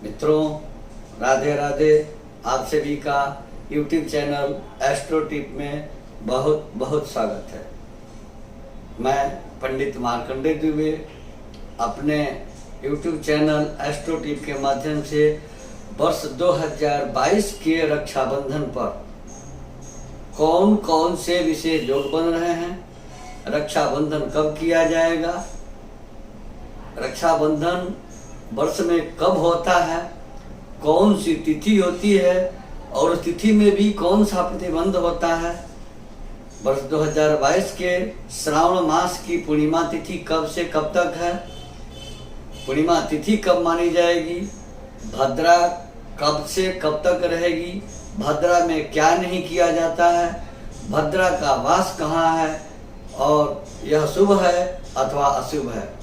मित्रों, राधे राधे। आप सभी का YouTube चैनल एस्ट्रो टिप में बहुत बहुत स्वागत है। मैं पंडित मार्कंडेय दुबे अपने YouTube चैनल एस्ट्रो टिप के माध्यम से वर्ष 2022 के रक्षाबंधन पर कौन कौन से विशेष योग बन रहे हैं, रक्षाबंधन कब किया जाएगा, रक्षाबंधन वर्ष में कब होता है, कौन सी तिथि होती है और उस तिथि में भी कौन सा प्रतिबंध होता है, वर्ष 2022 के श्रावण मास की पूर्णिमा तिथि कब से कब तक है, पूर्णिमा तिथि कब मानी जाएगी, भद्रा कब से कब तक रहेगी, भद्रा में क्या नहीं किया जाता है, भद्रा का वास कहाँ है और यह शुभ है अथवा अशुभ है,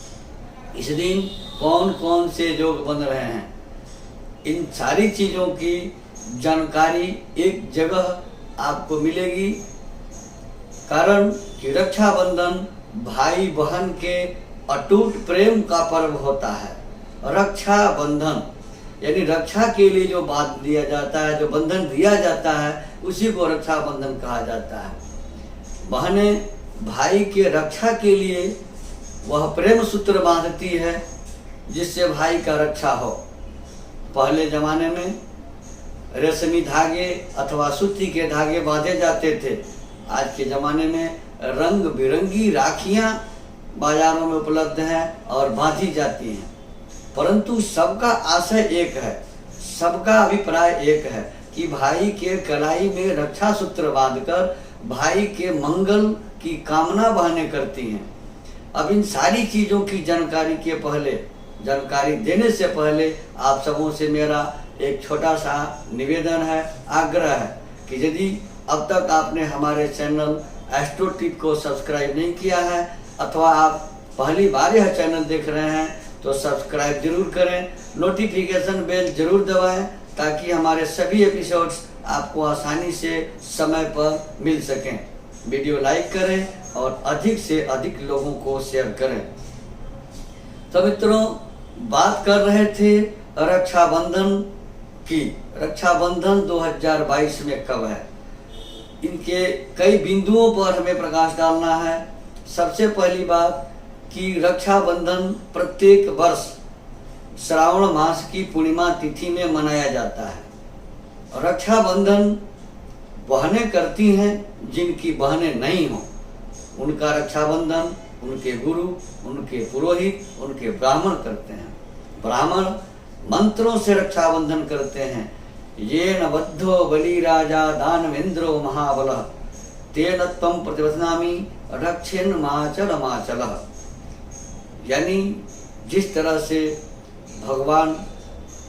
इस दिन कौन कौन से योग बन रहे हैं, इन सारी चीज़ों की जानकारी एक जगह आपको मिलेगी। कारण कि रक्षाबंधन भाई बहन के अटूट प्रेम का पर्व होता है। रक्षाबंधन यानी रक्षा के लिए जो बात दिया जाता है, जो बंधन दिया जाता है, उसी को रक्षाबंधन कहा जाता है। बहनें भाई के रक्षा के लिए वह प्रेम सूत्र बांधती है जिससे भाई का रक्षा हो। पहले जमाने में रेशमी धागे अथवा सूती के धागे बांधे जाते थे। आज के ज़माने में रंग बिरंगी राखियां बाजारों में उपलब्ध हैं और बांधी जाती हैं, परंतु सबका आशय एक है, सबका अभिप्राय एक है कि भाई के कलाई में रक्षा सूत्र बांधकर भाई के मंगल की कामना बहनें करती हैं। अब इन सारी चीज़ों की जानकारी देने से पहले आप सबों से मेरा एक छोटा सा निवेदन है, आग्रह है कि यदि अब तक आपने हमारे चैनल एस्ट्रो टिप को सब्सक्राइब नहीं किया है अथवा आप पहली बार यह चैनल देख रहे हैं तो सब्सक्राइब जरूर करें, नोटिफिकेशन बेल जरूर दबाएं ताकि हमारे सभी एपिसोड्स आपको आसानी से समय पर मिल सकें। वीडियो लाइक करें और अधिक से अधिक लोगों को शेयर करें। तो मित्रों, बात कर रहे थे रक्षाबंधन की। रक्षाबंधन 2022 में कब है, इनके कई बिंदुओं पर हमें प्रकाश डालना है। सबसे पहली बात कि रक्षाबंधन प्रत्येक वर्ष श्रावण मास की पूर्णिमा तिथि में मनाया जाता है। रक्षाबंधन बहनें करती हैं, जिनकी बहनें नहीं हों उनका रक्षाबंधन उनके गुरु, उनके पुरोहित, उनके ब्राह्मण करते हैं। ब्राह्मण मंत्रों से रक्षाबंधन करते हैं। ये न बद्धो बलि राजा दानवेंद्रो महाबल तेन त्वं प्रतिवदनामि रक्षेन माचल माचल। यानी जिस तरह से भगवान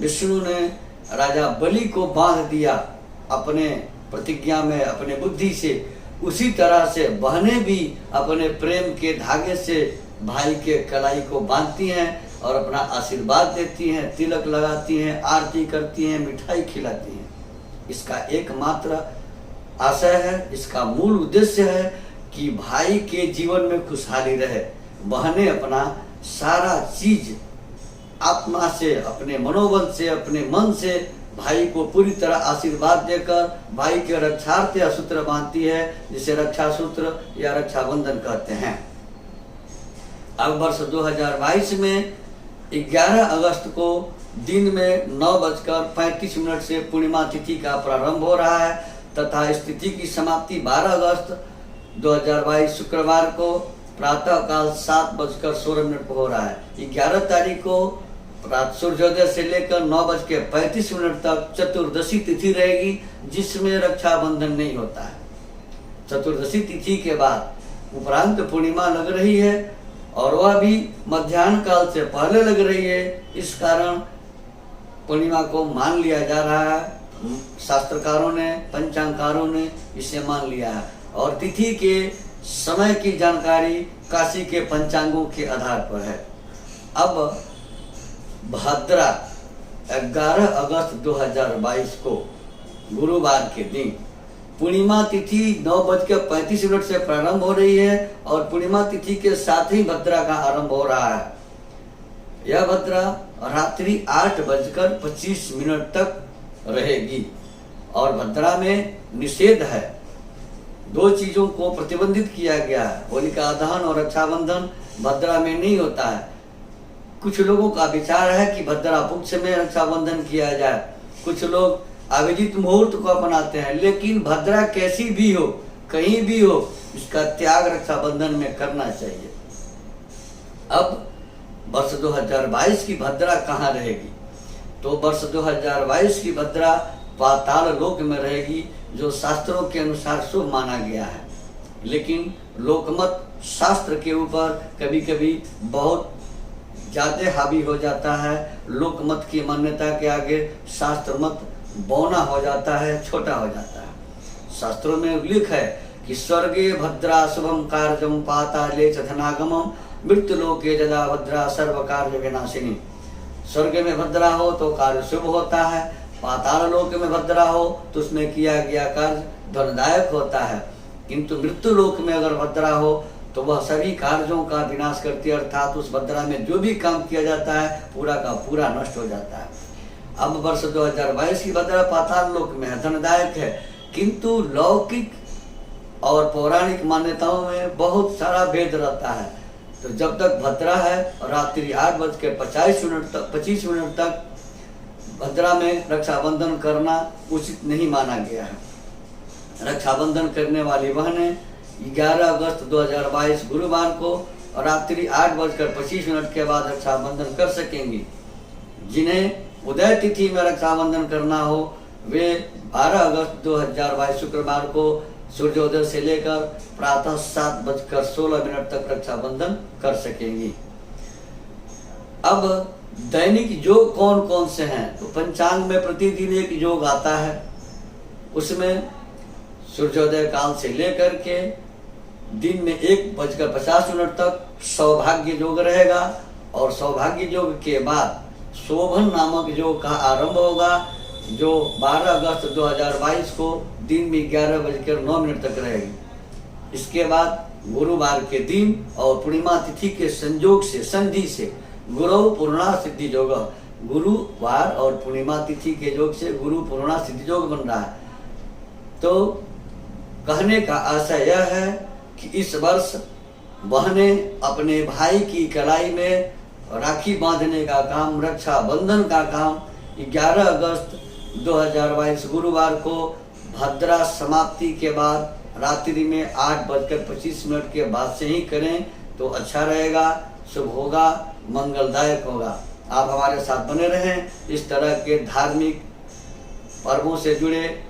विष्णु ने राजा बलि को बांध दिया अपने प्रतिज्ञा में, अपने बुद्धि से, उसी तरह से बहनें भी अपने प्रेम के धागे से भाई के कलाई को बांधती हैं और अपना आशीर्वाद देती हैं, तिलक लगाती हैं, आरती करती हैं, मिठाई खिलाती हैं। इसका एकमात्र आशय है, इसका मूल उद्देश्य है कि भाई के जीवन में खुशहाली रहे। बहनें अपना सारा चीज आत्मा से, अपने मनोबल से, अपने मन से भाई को पूरी तरह आशीर्वाद देकर भाई के रक्षार्थ या सूत्र बांधती है, जिसे रक्षा सूत्र या रक्षाबंधन कहते हैं। अब वर्ष 2022 में 11 अगस्त को दिन में 9:35 से पूर्णिमा तिथि का प्रारंभ हो रहा है तथा इस तिथि की समाप्ति 12 अगस्त 2022 शुक्रवार को प्रातःकाल 7:16 पर हो रहा है। 11 तारीख को रात सूर्योदय से लेकर 9:35 तक चतुर्दशी तिथि रहेगी, जिसमें रक्षाबंधन नहीं होता है। चतुर्दशी तिथि के बाद उपरांत पूर्णिमा लग रही है और वह भी मध्याह्न काल से पहले लग रही है। इस कारण पूर्णिमा को मान लिया जा रहा है। शास्त्रकारों ने, पंचांगकारों ने इसे मान लिया है और तिथि के समय की जानकारी काशी के पंचांगों के आधार पर है। अब भद्रा 11 अगस्त 2022 को गुरुवार के दिन पूर्णिमा तिथि 9:35 से प्रारंभ हो रही है और पूर्णिमा तिथि के साथ ही भद्रा का आरंभ हो रहा है। यह भद्रा रात्रि 8:25 तक रहेगी। और भद्रा में निषेध है, 2 चीजों को प्रतिबंधित किया गया है, होलिका दहन और रक्षाबंधन भद्रा में नहीं होता है। कुछ लोगों का विचार है कि भद्रा पक्ष में रक्षाबंधन किया जाए, कुछ लोग अभिजीत मुहूर्त को अपनाते हैं, लेकिन भद्रा कैसी भी हो, कहीं भी हो, इसका त्याग रक्षाबंधन में करना चाहिए। अब वर्ष 2022 की भद्रा कहाँ रहेगी? तो वर्ष 2022 की भद्रा पाताल लोक में रहेगी, जो शास्त्रों के अनुसार शुभ माना गया है। लेकिन लोकमत शास्त्र के ऊपर कभी कभी बहुत ज्यादा हावी हो जाता है। लोकमत की मान्यता के आगे शास्त्र मत बौना हो जाता है, छोटा हो जाता है। शास्त्रों में उल्लेख है कि स्वर्गे भद्रा शुभम कार्यम पाताले च धनागमम मृत्यु लोके जदा भद्रा सर्व कार्य विनाशिनी। स्वर्ग में भद्रा हो तो कार्य शुभ होता है, पाताल लोक में भद्रा हो तो उसमें किया गया कार्य धनदायक होता है। किंतु मृत्यु लोक में अगर भद्रा हो तो वह सभी कार्यों का विनाश करती है, अर्थात उस भद्रा में जो भी काम किया जाता है पूरा का पूरा नष्ट हो जाता है। अब वर्ष 2022 की भद्रा पाताल लोक में है, धनदायक है, किंतु लौकिक और पौराणिक मान्यताओं में बहुत सारा भेद रहता है। तो जब तक भद्रा है रात्रि 8:25 तक भद्रा में रक्षाबंधन करना उचित नहीं माना गया है। रक्षाबंधन करने वाली बहनें 11 अगस्त 2022 गुरुवार को रात्रि 8:25 के बाद रक्षाबंधन कर सकेंगी। जिन्हें उदय तिथि में रक्षाबंधन करना हो वे 12 अगस्त 2022 शुक्रवार को सूर्योदय से लेकर प्रातः 7:16 तक रक्षाबंधन कर सकेंगी। अब दैनिक योग कौन कौन से हैं? तो पंचांग में प्रतिदिन एक योग आता है, उसमें सूर्योदय काल से लेकर के दिन में 1:50 तक सौभाग्य योग रहेगा, और सौभाग्य योग के बाद शोभन नामक योग का आरंभ होगा, जो 12 अगस्त 2022 को दिन में 11:09 तक रहेगी। इसके बाद गुरुवार के दिन और पूर्णिमा तिथि के संयोग से, संधि से गुरु पूर्णा सिद्धि योग, गुरुवार और पूर्णिमा तिथि के योग से गुरु पूर्णा सिद्धि योग बन रहा है। तो कहने का आशय यह है कि इस वर्ष बहनें अपने भाई की कलाई में राखी बांधने का काम, रक्षाबंधन का काम 11 अगस्त 2022 गुरुवार को भद्रा समाप्ति के बाद रात्रि में 8:25 के बाद से ही करें तो अच्छा रहेगा, शुभ होगा, मंगलदायक होगा। आप हमारे साथ बने रहें। इस तरह के धार्मिक पर्वों से जुड़े,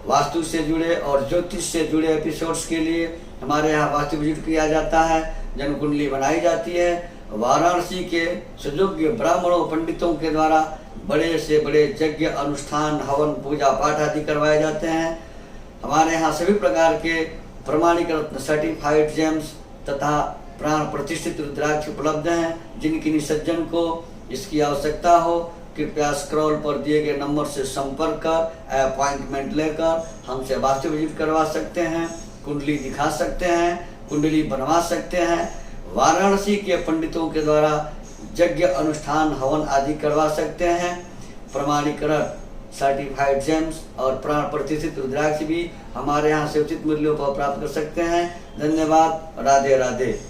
वास्तु से जुड़े और ज्योतिष से जुड़े एपिसोड्स के लिए हमारे यहाँ वास्तु विजिट किया जाता है, जन्म कुंडली बनाई जाती है। वाराणसी के सुयोग्य ब्राह्मणों पंडितों के द्वारा बड़े से बड़े यज्ञ, अनुष्ठान, हवन, पूजा पाठ आदि करवाए जाते हैं। हमारे यहाँ सभी प्रकार के प्रमाणिक रत्न, सर्टिफाइड जेम्स तथा प्राण प्रतिष्ठित रुद्राक्ष उपलब्ध हैं। जिनकी सज्जन को इसकी आवश्यकता हो कृपया स्क्रॉल पर दिए गए नंबर से संपर्क कर अपॉइंटमेंट लेकर हमसे वास्तु विजिट करवा सकते हैं, कुंडली दिखा सकते हैं, कुंडली बनवा सकते हैं। वाराणसी के पंडितों के द्वारा यज्ञ, अनुष्ठान, हवन आदि करवा सकते हैं। प्रमाणीकरण सर्टिफाइड जेम्स और प्राण प्रतिष्ठित रुद्राक्ष भी हमारे यहाँ से उचित मूल्यों पर प्राप्त कर सकते हैं। धन्यवाद। राधे राधे।